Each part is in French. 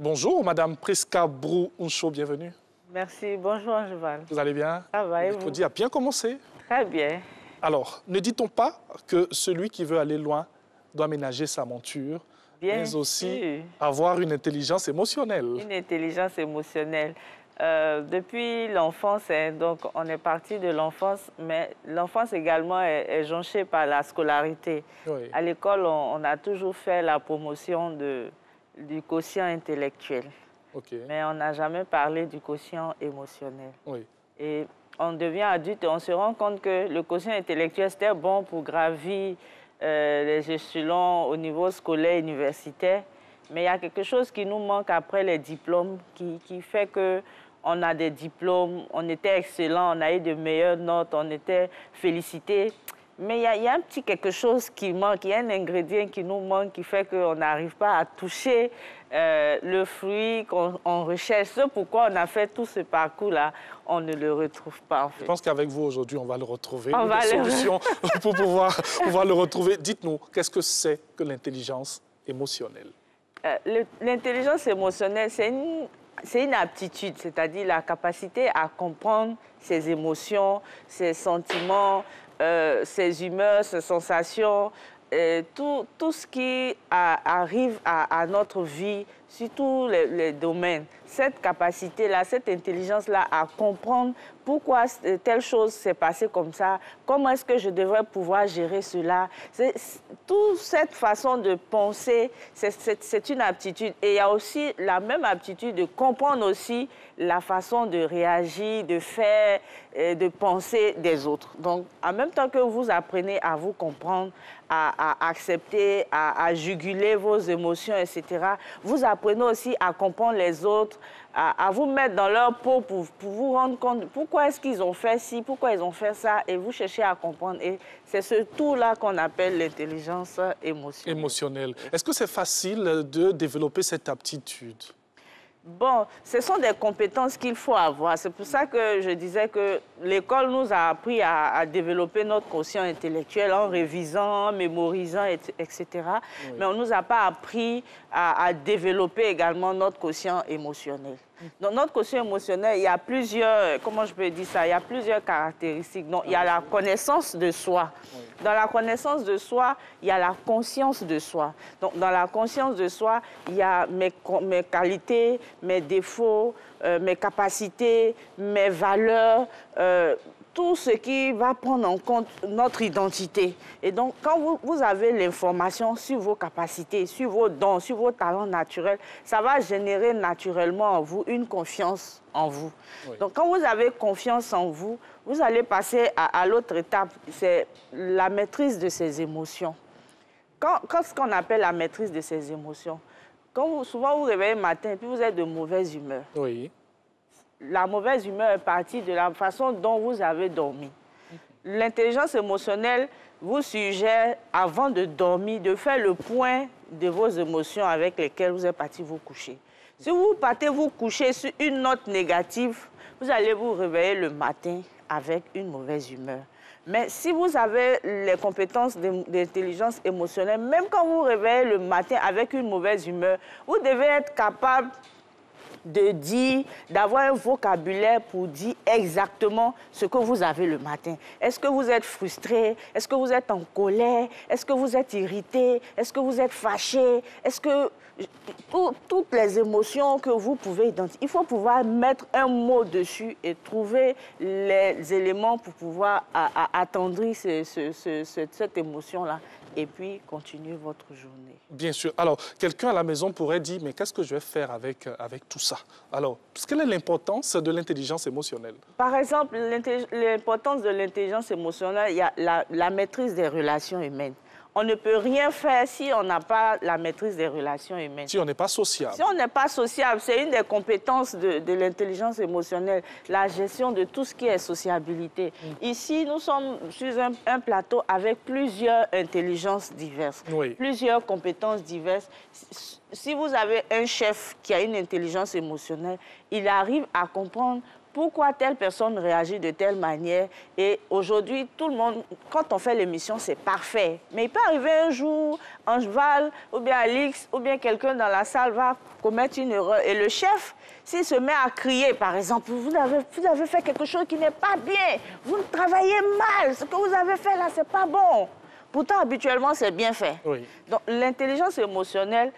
Bonjour, Madame Priska Brou-Uncho, bienvenue. Merci, bonjour Angeval. Vous allez bien? Ça va et vous? Le mercredi a bien commencé. Très bien. Alors, ne dit-on pas que celui qui veut aller loin doit ménager sa monture, mais aussi sûr. avoir une intelligence émotionnelle? Une intelligence émotionnelle. Depuis l'enfance, donc on est parti de l'enfance, mais l'enfance également est jonchée par la scolarité. Oui. À l'école, on a toujours fait la promotion du quotient intellectuel, OK. mais on n'a jamais parlé du quotient émotionnel. Oui. Et on devient adulte et on se rend compte que le quotient intellectuel, c'était bon pour gravir les échelons au niveau scolaire, universitaire. Mais il y a quelque chose qui nous manque après les diplômes, qui fait qu'on a des diplômes, on était excellent, on a eu de meilleures notes, on était félicité. Mais il y a un petit quelque chose qui manque, il y a un ingrédient qui nous manque, qui fait qu'on n'arrive pas à toucher le fruit qu'on recherche. C'est pourquoi on a fait tout ce parcours-là, on ne le retrouve pas en fait. Je pense qu'avec vous aujourd'hui, on va le retrouver. On va Une solution pour pouvoir le retrouver. Dites-nous, qu'est-ce que c'est que l'intelligence émotionnelle? L'intelligence émotionnelle, c'est une aptitude, c'est-à-dire la capacité à comprendre ses émotions, ses sentiments, ses humeurs, ses sensations, tout ce qui arrive à notre vie, sur tous les domaines. Cette capacité-là, cette intelligence-là à comprendre pourquoi telle chose s'est passée comme ça, comment est-ce que je devrais pouvoir gérer cela. Toute cette façon de penser, c'est une aptitude. Et il y a aussi la même aptitude de comprendre aussi la façon de réagir, de faire, de penser des autres. Donc, en même temps que vous apprenez à vous comprendre, à accepter, à juguler vos émotions, etc., vous apprenez aussi à comprendre les autres, à vous mettre dans leur peau pour vous rendre compte pourquoi est-ce qu'ils ont fait ci, pourquoi ils ont fait ça, et vous cherchez à comprendre. Et c'est ce tout-là qu'on appelle l'intelligence émotionnelle. Est-ce que c'est facile de développer cette aptitude? Bon, ce sont des compétences qu'il faut avoir. C'est pour ça que je disais que l'école nous a appris à développer notre quotient intellectuel en révisant, en mémorisant, etc. Oui. Mais on ne nous a pas appris à développer également notre quotient émotionnel. Dans notre quotient émotionnel, il y a plusieurs, comment je peux dire ça, il y a plusieurs caractéristiques. Donc, il y a la connaissance de soi. Dans la connaissance de soi, il y a la conscience de soi. Donc, dans la conscience de soi, il y a mes qualités, mes défauts, mes capacités, mes valeurs, tout ce qui va prendre en compte notre identité. Et donc, quand vous avez l'information sur vos capacités, sur vos dons, sur vos talents naturels, ça va générer naturellement en vous une confiance en vous. Oui. Donc, quand vous avez confiance en vous, vous allez passer à l'autre étape, c'est la maîtrise de ses émotions. Ce qu'on appelle la maîtrise de ses émotions, souvent vous réveillez le matin et puis vous êtes de mauvaise humeur. Oui. La mauvaise humeur est partie de la façon dont vous avez dormi. L'intelligence émotionnelle vous suggère, avant de dormir, de faire le point de vos émotions avec lesquelles vous êtes parti vous coucher. Si vous partez vous coucher sur une note négative, vous allez vous réveiller le matin avec une mauvaise humeur. Mais si vous avez les compétences d'intelligence émotionnelle, même quand vous vous réveillez le matin avec une mauvaise humeur, vous devez être capable de dire, d'avoir un vocabulaire pour dire exactement ce que vous avez le matin. Est-ce que vous êtes frustré? Est-ce que vous êtes en colère? Est-ce que vous êtes irrité? Est-ce que vous êtes fâché? Est-ce que toutes les émotions que vous pouvez identifier, il faut pouvoir mettre un mot dessus et trouver les éléments pour pouvoir attendrir cette émotion-là et puis continuer votre journée. Bien sûr. Alors, quelqu'un à la maison pourrait dire, mais qu'est-ce que je vais faire avec tout ça? Alors, quelle est l'importance de l'intelligence émotionnelle? Par exemple, l'importance de l'intelligence émotionnelle, il y a la maîtrise des relations humaines. On ne peut rien faire si on n'a pas la maîtrise des relations humaines. Si on n'est pas sociable. Si on n'est pas sociable, c'est une des compétences de l'intelligence émotionnelle, la gestion de tout ce qui est sociabilité. Ici, nous sommes sur un plateau avec plusieurs intelligences diverses, plusieurs compétences diverses. Si vous avez un chef qui a une intelligence émotionnelle, il arrive à comprendre pourquoi telle personne réagit de telle manière. Et aujourd'hui, tout le monde, quand on fait l'émission, c'est parfait. Mais il peut arriver un jour, Angeval, ou bien Alix, ou bien quelqu'un dans la salle va commettre une erreur. Et le chef, s'il se met à crier, par exemple, vous avez fait quelque chose qui n'est pas bien, vous travaillez mal, ce que vous avez fait là, c'est pas bon. Pourtant, habituellement, c'est bien fait. Oui. Donc, l'intelligence émotionnelle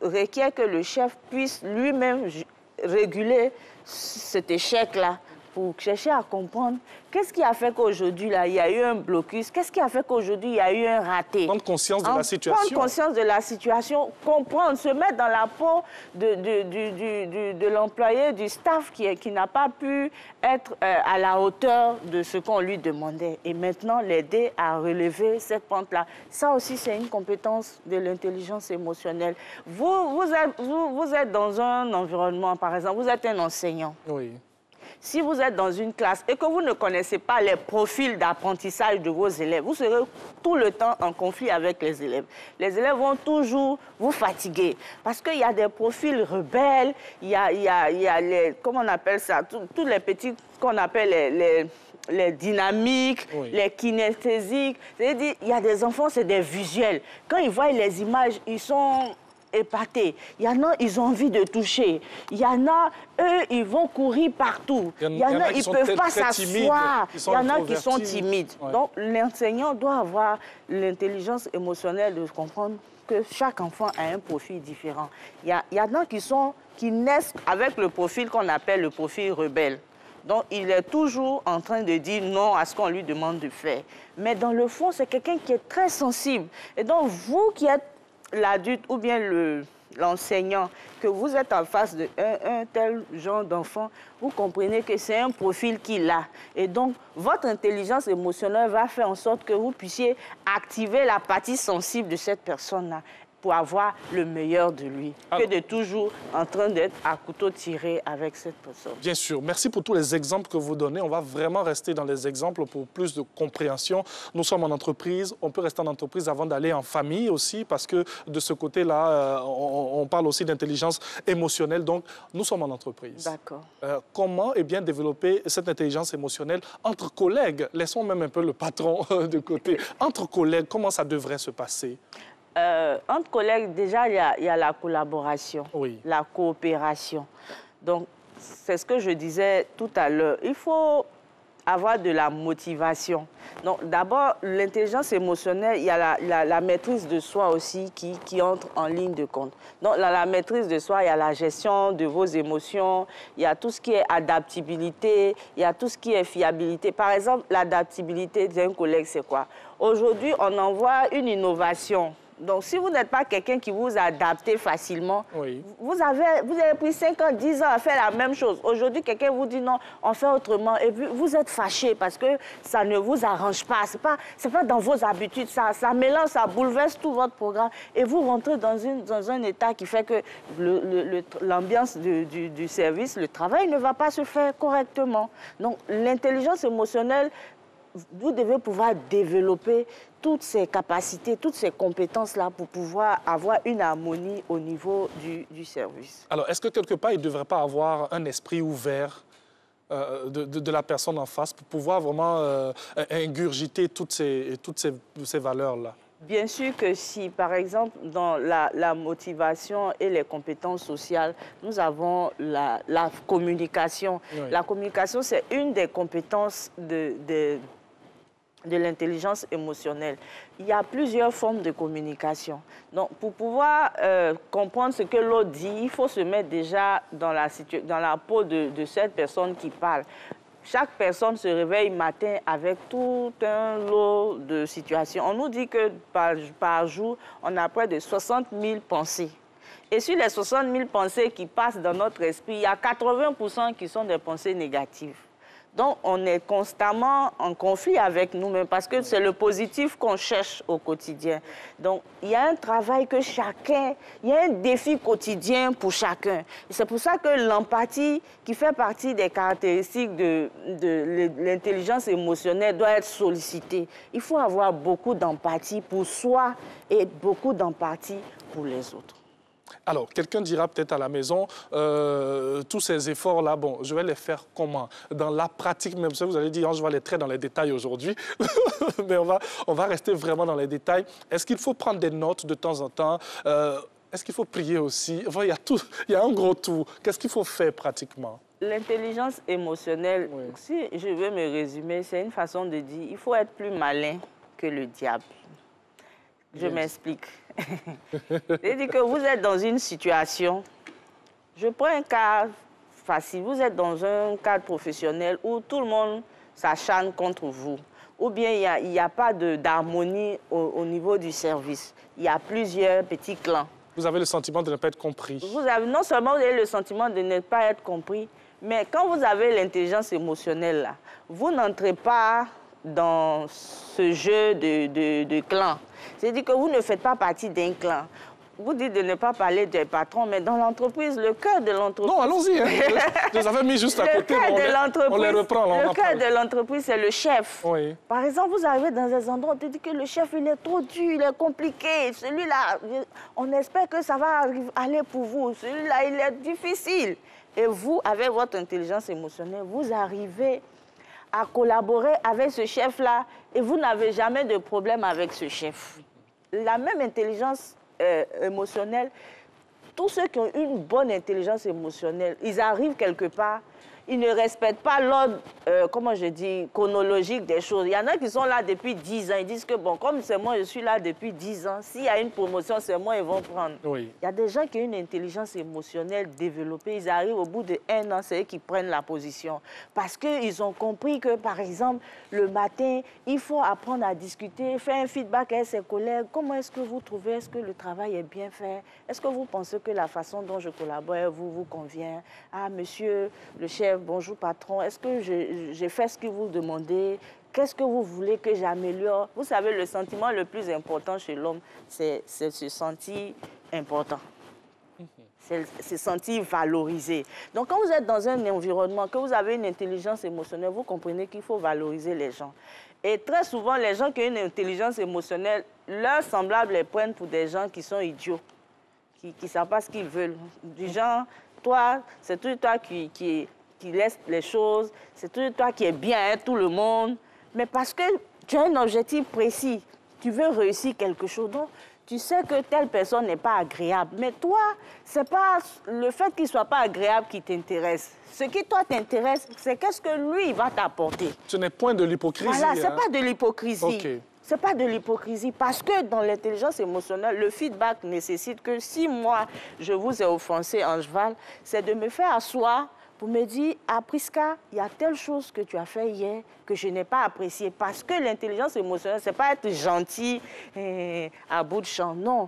requiert que le chef puisse lui-même réguler cet échec-là pour chercher à comprendre qu'est-ce qui a fait qu'aujourd'hui, là, il y a eu un blocus, qu'est-ce qui a fait qu'aujourd'hui, il y a eu un raté. Prendre conscience de la situation. Prendre conscience de la situation, comprendre, se mettre dans la peau de l'employé, du staff qui n'a pas pu être à la hauteur de ce qu'on lui demandait. Et maintenant, l'aider à relever cette pente-là. Ça aussi, c'est une compétence de l'intelligence émotionnelle. Vous êtes dans un environnement, par exemple, vous êtes un enseignant. Oui. Si vous êtes dans une classe et que vous ne connaissez pas les profils d'apprentissage de vos élèves, vous serez tout le temps en conflit avec les élèves. Les élèves vont toujours vous fatiguer parce qu'il y a des profils rebelles, il y a les, comment on appelle ça, tous les petits qu'on appelle les dynamiques, oui, les kinesthésiques. C'est-à-dire, il y a des enfants, c'est des visuels. Quand ils voient les images, ils sont épatés. Il y en a, ils ont envie de toucher. Il y en a, eux, ils vont courir partout. Il y en a, ils ne peuvent pas s'asseoir. Il y en a qui sont timides. Ouais. Donc, l'enseignant doit avoir l'intelligence émotionnelle de comprendre que chaque enfant a un profil différent. Il y en a qui naissent avec le profil qu'on appelle le profil rebelle. Donc, il est toujours en train de dire non à ce qu'on lui demande de faire. Mais dans le fond, c'est quelqu'un qui est très sensible. Et donc, vous qui êtes l'adulte ou bien l'enseignant, que vous êtes en face d'un tel genre d'enfant, vous comprenez que c'est un profil qu'il a. Et donc, votre intelligence émotionnelle va faire en sorte que vous puissiez activer la partie sensible de cette personne-là pour avoir le meilleur de lui, que de toujours en train d'être à couteau tiré avec cette personne. Bien sûr. Merci pour tous les exemples que vous donnez. On va vraiment rester dans les exemples pour plus de compréhension. Nous sommes en entreprise. On peut rester en entreprise avant d'aller en famille aussi, parce que de ce côté-là, on parle aussi d'intelligence émotionnelle. Donc, nous sommes en entreprise. D'accord. Comment bien développer cette intelligence émotionnelle entre collègues? Laissons même un peu le patron de côté. Entre collègues, comment ça devrait se passer? Entre collègues, déjà, il y a la collaboration, oui, la coopération. Donc, c'est ce que je disais tout à l'heure. Il faut avoir de la motivation. Donc, d'abord, l'intelligence émotionnelle, il y a la maîtrise de soi aussi qui entre en ligne de compte. Donc, la maîtrise de soi, il y a la gestion de vos émotions, il y a tout ce qui est adaptabilité, il y a tout ce qui est fiabilité. Par exemple, l'adaptabilité d'un collègue, c'est quoi? Aujourd'hui, on envoie une innovation. Donc, si vous n'êtes pas quelqu'un qui vous adapte facilement, oui, vous avez pris 5 ans, 10 ans à faire la même chose. Aujourd'hui, quelqu'un vous dit non, on fait autrement. Et puis, vous êtes fâché parce que ça ne vous arrange pas. C'est pas dans vos habitudes. Ça mélange, ça bouleverse tout votre programme. Et vous rentrez dans un état qui fait que l'ambiance du service, le travail ne va pas se faire correctement. Donc, l'intelligence émotionnelle, vous devez pouvoir développer toutes ces capacités, toutes ces compétences-là pour pouvoir avoir une harmonie au niveau du service. Alors, est-ce que quelque part, il ne devrait pas avoir un esprit ouvert de la personne en face pour pouvoir vraiment ingurgiter toutes ces valeurs-là? Bien sûr que si, par exemple, dans la motivation et les compétences sociales, nous avons la communication. Oui. La communication, c'est une des compétences de l'intelligence émotionnelle. Il y a plusieurs formes de communication. Donc, pour pouvoir comprendre ce que l'autre dit, il faut se mettre déjà dans la peau de cette personne qui parle. Chaque personne se réveille matin avec tout un lot de situations. On nous dit que par jour, on a près de 60 000 pensées. Et sur les 60 000 pensées qui passent dans notre esprit, il y a 80% qui sont des pensées négatives. Donc, on est constamment en conflit avec nous-mêmes parce que c'est le positif qu'on cherche au quotidien. Donc, il y a un travail que il y a un défi quotidien pour chacun. C'est pour ça que l'empathie, qui fait partie des caractéristiques de l'intelligence émotionnelle, doit être sollicitée. Il faut avoir beaucoup d'empathie pour soi et beaucoup d'empathie pour les autres. Alors, quelqu'un dira peut-être à la maison, tous ces efforts-là, bon, je vais les faire comment? Dans la pratique, même ça, vous allez dire, je vais aller très dans les détails aujourd'hui, mais on va rester vraiment dans les détails. Est-ce qu'il faut prendre des notes de temps en temps? Est-ce qu'il faut prier aussi? Enfin, il y a un gros tout. Qu'est-ce qu'il faut faire pratiquement? L'intelligence émotionnelle, Oui. si je veux me résumer, c'est une façon de dire, il faut être plus malin que le diable. Je m'explique. C'est-à-dire que vous êtes dans une situation, je prends un cas facile, vous êtes dans un cadre professionnel où tout le monde s'acharne contre vous, ou bien il n'y a pas d'harmonie au niveau du service. Il y a plusieurs petits clans. Vous avez le sentiment de ne pas être compris. Non seulement vous avez le sentiment de ne pas être compris, mais quand vous avez l'intelligence émotionnelle, là, vous n'entrez pas dans ce jeu de clan. C'est-à-dire que vous ne faites pas partie d'un clan. Vous dites de ne pas parler des patrons, mais dans l'entreprise, le cœur de l'entreprise... Non, allons-y. Hein. Je les avais mis juste à côté, mais on les reprend. Le cœur de l'entreprise, c'est le chef. Oui. Par exemple, vous arrivez dans des endroits, on te dit que le chef, il est trop dur, il est compliqué. Celui-là, on espère que ça va aller pour vous. Celui-là, il est difficile. Et vous, avec votre intelligence émotionnelle, vous arrivez à collaborer avec ce chef-là et vous n'avez jamais de problème avec ce chef. La même intelligence émotionnelle, tous ceux qui ont une bonne intelligence émotionnelle, ils arrivent quelque part, ils ne respectent pas l'ordre, comment je dis, chronologique des choses. Il y en a qui sont là depuis 10 ans, ils disent que bon, comme c'est moi, je suis là depuis 10 ans, s'il y a une promotion, c'est moi, ils vont prendre. Oui. Il y a des gens qui ont une intelligence émotionnelle développée, ils arrivent au bout de 1 an, c'est eux qui prennent la position. Parce qu'ils ont compris que, par exemple, le matin, il faut apprendre à discuter, faire un feedback avec ses collègues. Comment est-ce que vous trouvez, est-ce que le travail est bien fait? Est-ce que vous pensez que la façon dont je collabore vous convient? Ah, monsieur le chef, bonjour patron, est-ce que j'ai fait ce que vous demandez? Qu'est-ce que vous voulez que j'améliore? Vous savez, le sentiment le plus important chez l'homme, c'est se sentir important. C'est se sentir valorisé. Donc, quand vous êtes dans un environnement, que vous avez une intelligence émotionnelle, vous comprenez qu'il faut valoriser les gens. Et très souvent, les gens qui ont une intelligence émotionnelle, leurs semblables les prennent pour des gens qui sont idiots, qui ne savent pas ce qu'ils veulent. Du genre, toi, c'est tout toi qui laisse les choses, c'est tout toi qui est bien avec tout le monde. Mais parce que tu as un objectif précis, tu veux réussir quelque chose, donc tu sais que telle personne n'est pas agréable. Mais toi, ce n'est pas le fait qu'il ne soit pas agréable qui t'intéresse. Ce qui, toi, t'intéresse, c'est qu'est-ce que lui, il va t'apporter. Ce n'est point de l'hypocrisie. Voilà, ce n'est hein? pas de l'hypocrisie. Okay. Ce n'est pas de l'hypocrisie. Parce que dans l'intelligence émotionnelle, le feedback nécessite que si moi, je vous ai offensé en cheval, c'est de me faire asseoir pour me dire, ah, Prisca, il y a telle chose que tu as fait hier que je n'ai pas appréciée. Parce que l'intelligence émotionnelle, ce n'est pas être gentil à bout de champ. Non.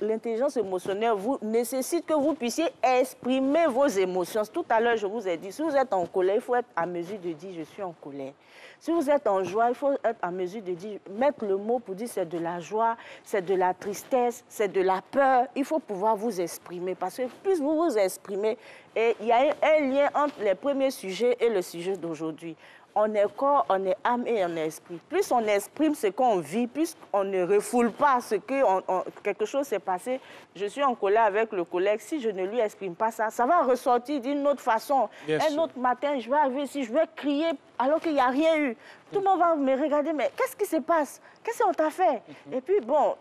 L'intelligence émotionnelle nécessite que vous puissiez exprimer vos émotions. Tout à l'heure, je vous ai dit, si vous êtes en colère, il faut être à mesure de dire « je suis en colère ». Si vous êtes en joie, il faut être à mesure de dire, mettre le mot pour dire c'est de la joie, c'est de la tristesse, c'est de la peur. Il faut pouvoir vous exprimer parce que plus vous vous exprimez, et il y a un lien entre les premiers sujets et le sujet d'aujourd'hui. On est corps, on est âme et on est esprit. Plus on exprime ce qu'on vit, plus on ne refoule pas ce que quelque chose s'est passé. Je suis en colère avec le collègue. Si je ne lui exprime pas ça, ça va ressortir d'une autre façon. Un autre matin, je vais arriver ici, je vais crier alors qu'il n'y a rien eu. Tout le monde va me regarder, mais qu'est-ce qui se passe? Qu'est-ce qu'on t'a fait? Et puis, bon,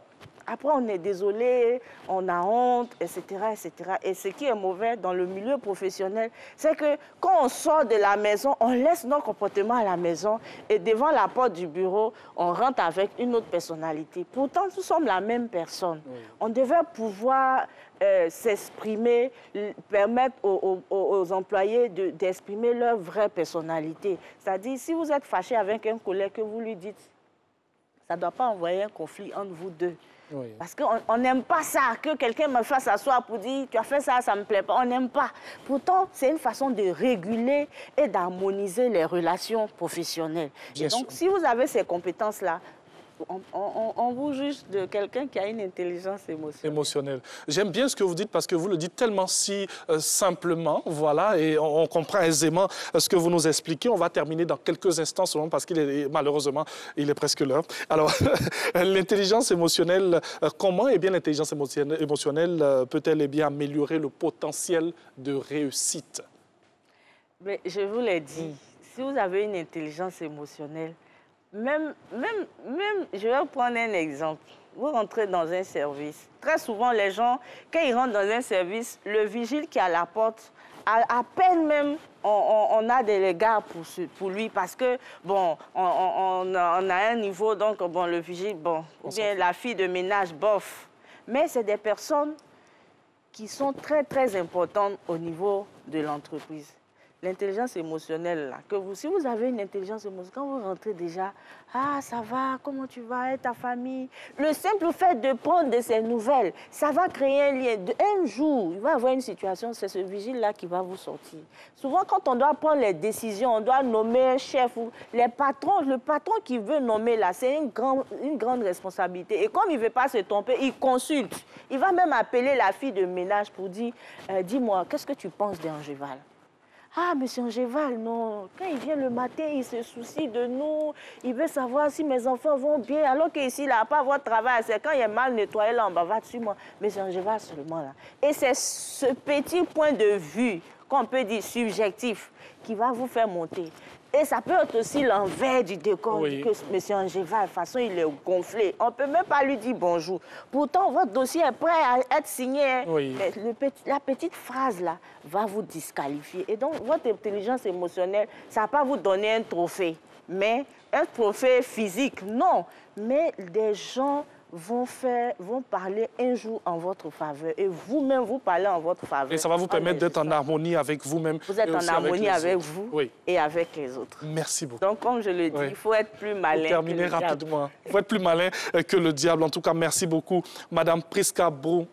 après, on est désolé, on a honte, etc., etc. Et ce qui est mauvais dans le milieu professionnel, c'est que quand on sort de la maison, on laisse nos comportements à la maison et devant la porte du bureau, on rentre avec une autre personnalité. Pourtant, nous sommes la même personne. Oui. On devait pouvoir s'exprimer, permettre aux employés d'exprimer leur vraie personnalité. C'est-à-dire, si vous êtes fâché avec un collègue que vous lui dites, ça ne doit pas envoyer un conflit entre vous deux. Oui. Parce qu'on n'aime pas ça, que quelqu'un me fasse asseoir pour dire « tu as fait ça, ça ne me plaît pas ». On n'aime pas. Pourtant, c'est une façon de réguler et d'harmoniser les relations professionnelles. Et donc, si vous avez ces compétences-là, on vous juge de quelqu'un qui a une intelligence émotionnelle. J'aime bien ce que vous dites parce que vous le dites tellement si simplement, voilà, et on comprend aisément ce que vous nous expliquez. On va terminer dans quelques instants seulement parce qu'il est, malheureusement, il est presque l'heure. Alors, l'intelligence émotionnelle, comment l'intelligence émotionnelle peut-elle bien améliorer le potentiel de réussite? Mais je vous l'ai dit, si vous avez une intelligence émotionnelle, même, je vais vous prendre un exemple. Vous rentrez dans un service. Très souvent, les gens, quand ils rentrent dans un service, le vigile qui est à la porte, à peine même, on a des regards pour lui parce que, bon, on a un niveau, donc, bon, le vigile, bon, ou bien la fille de ménage, bof. Mais c'est des personnes qui sont très, très importantes au niveau de l'entreprise. L'intelligence émotionnelle, là, si vous avez une intelligence émotionnelle, quand vous rentrez déjà, ah, ça va, comment tu vas, et ta famille? Le simple fait de prendre de ces nouvelles, ça va créer un lien. Un jour, il va y avoir une situation, c'est ce vigile-là qui va vous sortir. Souvent, quand on doit prendre les décisions, on doit nommer un chef ou les patrons, le patron qui veut nommer là, c'est une grande responsabilité. Et comme il ne veut pas se tromper, il consulte. Il va même appeler la fille de ménage pour dire, dis-moi, qu'est-ce que tu penses d'Angéval? Ah, monsieur Angéval, non. Quand il vient le matin, il se soucie de nous. Il veut savoir si mes enfants vont bien. Alors qu'ici, il n'a pas votre travail. C'est quand il est mal nettoyé, là, on bavard dessus, moi. Monsieur Angéval seulement, là. Et c'est ce petit point de vue, qu'on peut dire subjectif, qui va vous faire monter. Et ça peut être aussi l'envers du décor, oui. Que M. Angéval, de toute façon, il est gonflé. On ne peut même pas lui dire bonjour. Pourtant, votre dossier est prêt à être signé. Oui. Mais la petite phrase, là, va vous disqualifier. Et donc, votre intelligence émotionnelle, ça ne va pas vous donner un trophée. Mais un trophée physique, non. Mais des gens vont parler un jour en votre faveur. Et vous-même, vous parlez en votre faveur. Et ça va vous permettre d'être en harmonie avec vous-même. Vous êtes en harmonie avec vous et avec les autres. Merci beaucoup. Donc, comme je le dis, il faut être plus malin. Pour terminer rapidement. Il faut être plus malin que le diable. En tout cas, merci beaucoup, Madame Priska Brou.